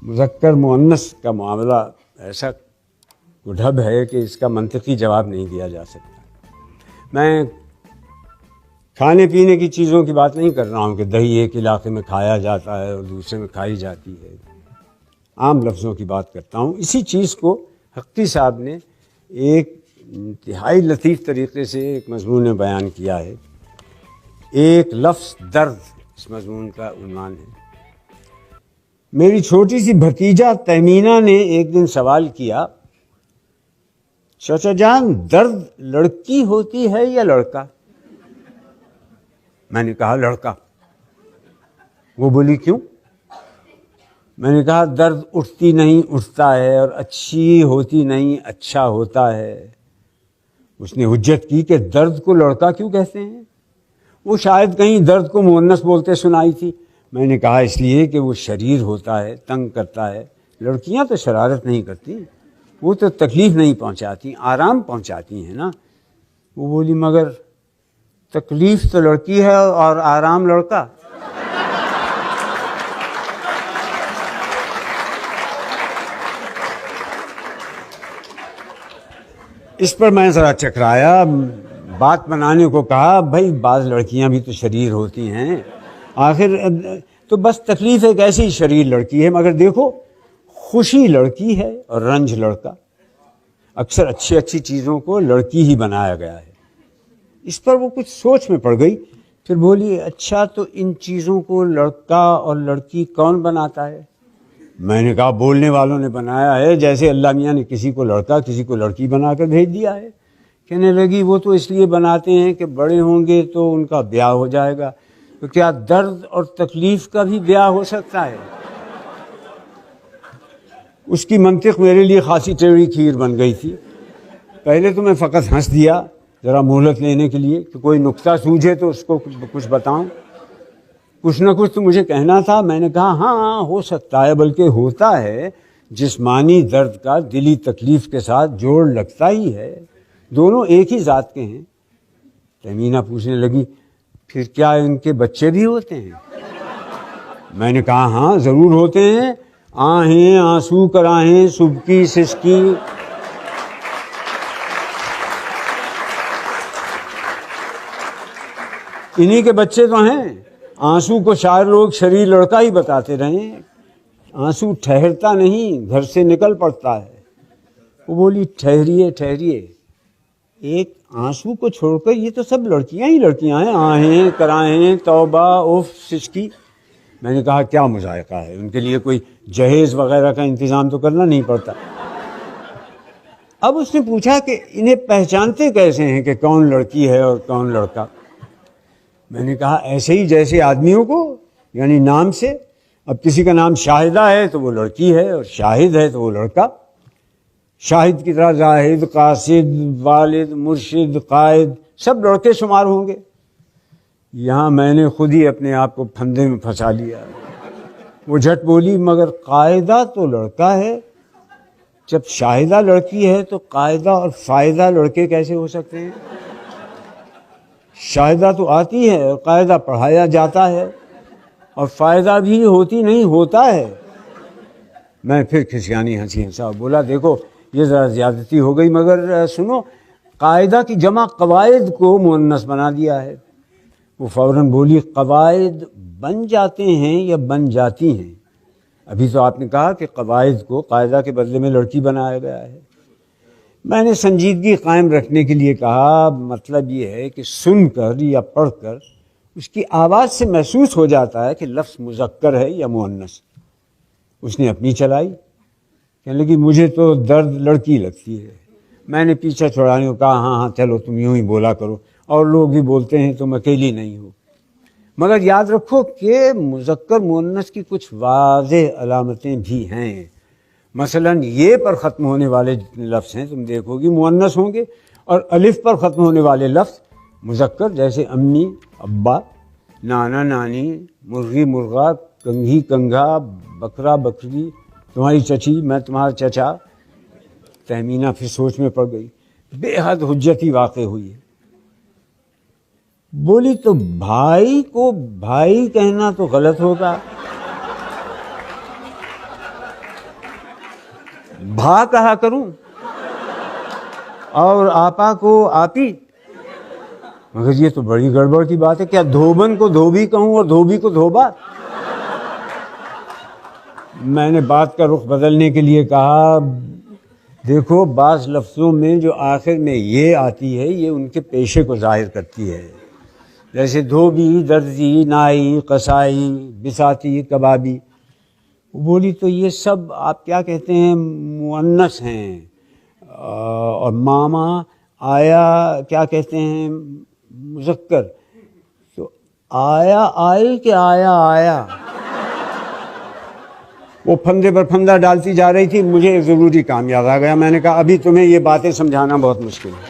مذکر مؤنث کا معاملہ ایسا ڈھب ہے کہ اس کا منطقی جواب نہیں دیا جا سکتا۔ میں کھانے پینے کی چیزوں کی بات نہیں کر رہا ہوں کہ دہی ایک علاقے میں کھایا جاتا ہے اور دوسرے میں کھائی جاتی ہے، عام لفظوں کی بات کرتا ہوں۔ اسی چیز کو حقی صاحب نے ایک انتہائی لطیف طریقے سے ایک مضمون میں بیان کیا ہے۔ ایک لفظ درد اس مضمون کا عنوان ہے۔ میری چھوٹی سی بھتیجا تہمینہ نے ایک دن سوال کیا، چچا جان درد لڑکی ہوتی ہے یا لڑکا؟ میں نے کہا لڑکا۔ وہ بولی کیوں؟ میں نے کہا درد اٹھتی نہیں اٹھتا ہے، اور اچھی ہوتی نہیں اچھا ہوتا ہے۔ اس نے حجت کی کہ درد کو لڑکا کیوں کہتے ہیں؟ وہ شاید کہیں درد کو مؤنث بولتے سنائی تھی۔ میں نے کہا اس لیے کہ وہ شریر ہوتا ہے، تنگ کرتا ہے۔ لڑکیاں تو شرارت نہیں کرتی، وہ تو تکلیف نہیں پہنچاتی، آرام پہنچاتی ہیں نا۔ وہ بولی مگر تکلیف تو لڑکی ہے اور آرام لڑکا۔ اس پر میں ذرا چکرایا، بات بنانے کو کہا بھائی بعض لڑکیاں بھی تو شریر ہوتی ہیں، آخر تو بس تکلیف ایک ایسی شریر لڑکی ہے، مگر دیکھو خوشی لڑکی ہے اور رنج لڑکا۔ اکثر اچھی چیزوں کو لڑکی ہی بنایا گیا ہے۔ اس پر وہ کچھ سوچ میں پڑ گئی، پھر بولی اچھا تو ان چیزوں کو لڑکا اور لڑکی کون بناتا ہے؟ میں نے کہا بولنے والوں نے بنایا ہے، جیسے اللہ میاں نے کسی کو لڑکا کسی کو لڑکی بنا کر بھیج دیا ہے۔ کہنے لگی وہ تو اس لیے بناتے ہیں کہ بڑے ہوں گے تو ان کا بیاہ ہو جائے گا۔ تو کیا درد اور تکلیف کا بھی بیاہ ہو سکتا ہے؟ اس کی منطق میرے لیے خاصی ٹیڑھی کھیر بن گئی تھی۔ پہلے تو میں فقط ہنس دیا ذرا مہلت لینے کے لیے کہ کوئی نکتہ سوجھے تو اس کو کچھ بتاؤں، کچھ نہ کچھ تو مجھے کہنا تھا۔ میں نے کہا ہاں ہو سکتا ہے، بلکہ ہوتا ہے، جسمانی درد کا دلی تکلیف کے ساتھ جوڑ لگتا ہی ہے، دونوں ایک ہی ذات کے ہیں۔ تہمینہ پوچھنے لگی پھر کیا ان کے بچے بھی ہوتے ہیں؟ میں نے کہا ہاں ضرور ہوتے ہیں، آہیں آنسو کراہیں سبکی سسکی۔ انہی کے بچے تو ہیں۔ آنسو کو شاعر لوگ شریر لڑکا ہی بتاتے رہے، آنسو ٹھہرتا نہیں، گھر سے نکل پڑتا ہے۔ وہ بولی ٹھہریے، ایک آنسو کو چھوڑ کر یہ تو سب لڑکیاں ہی لڑکیاں ہیں، آہیں کراہیں توبہ اف سسکی۔ میں نے کہا کیا مذائقہ ہے، ان کے لیے کوئی جہیز وغیرہ کا انتظام تو کرنا نہیں پڑتا۔ اب اس نے پوچھا کہ انہیں پہچانتے کیسے ہیں کہ کون لڑکی ہے اور کون لڑکا؟ میں نے کہا ایسے ہی جیسے آدمیوں کو، یعنی نام سے۔ اب کسی کا نام شاہدہ ہے تو وہ لڑکی ہے، اور شاہد ہے تو وہ لڑکا۔ شاہد کی طرح زاہد، قاصد، والد، مرشد، قائد سب لڑکے شمار ہوں گے۔ یہاں میں نے خود ہی اپنے آپ کو پھندے میں پھنسا لیا۔ وہ جھٹ بولی مگر قاعدہ تو لڑکا ہے، جب شاہدہ لڑکی ہے تو قاعدہ اور فائدہ لڑکے کیسے ہو سکتے ہیں؟ شاہدہ تو آتی ہے اور قاعدہ پڑھایا جاتا ہے، اور فائدہ بھی ہوتی نہیں ہوتا ہے۔ میں پھر کھسیانی ہنسا، بولا دیکھو یہ ذرا زیادتی ہو گئی، مگر سنو قاعدہ کی جمع قواعد کو مؤنث بنا دیا ہے۔ وہ فوراً بولی قواعد بن جاتے ہیں یا بن جاتی ہیں؟ ابھی تو آپ نے کہا کہ قواعد کو قاعدہ کے بدلے میں لڑکی بنایا گیا ہے۔ میں نے سنجیدگی قائم رکھنے کے لیے کہا مطلب یہ ہے کہ سن کر یا پڑھ کر اس کی آواز سے محسوس ہو جاتا ہے کہ لفظ مذکر ہے یا مؤنث۔ اس نے اپنی چلائی، کہنے لگی مجھے تو درد لڑکی لگتی ہے۔ میں نے پیچھا چھڑانے کو کہا ہاں چلو تم یوں ہی بولا کرو، اور لوگ بھی بولتے ہیں، تم اکیلی نہیں ہو۔ مگر یاد رکھو کہ مذکر مؤنث کی کچھ واضح علامتیں بھی ہیں۔ مثلا یہ پر ختم ہونے والے لفظ ہیں، تم دیکھو گی مؤنث ہوں گے، اور الف پر ختم ہونے والے لفظ مذکر، جیسے امی ابا، نانا نانی، مرغی مرغا، کنگھی کنگھا، بکرا بکری، تمہاری چچی میں تمہارا چچا۔ تہمینہ پھر سوچ میں پڑ گئی، بے حد حجتی واقع ہوئی ہے۔ بولی تو بھائی کو بھائی کہنا تو غلط ہوگا۔ بھا کہا کروں اور آپا کو آپی؟ مگر یہ تو بڑی گڑبڑ کی بات ہے. کیا دھوبن کو دھوبی کہوں اور دھوبی کو دھوبا؟ میں نے بات کا رخ بدلنے کے لیے کہا دیکھو بعض لفظوں میں جو آخر میں یہ آتی ہے یہ ان کے پیشے کو ظاہر کرتی ہے. جیسے دھوبی، درزی، نائی، قصائی، بساتی، کبابی. بولی تو یہ سب آپ کیا کہتے ہیں مؤنث ہیں. اور ماما، آیا کیا کہتے ہیں مذکر. تو آیا آئی کہ آیا آیا؟ وہ پھندے پر پھندا ڈالتی جا رہی تھی. مجھے ایک ضروری کام یاد آ گیا. میں نے کہا ابھی تمہیں یہ باتیں سمجھانا بہت مشکل ہے.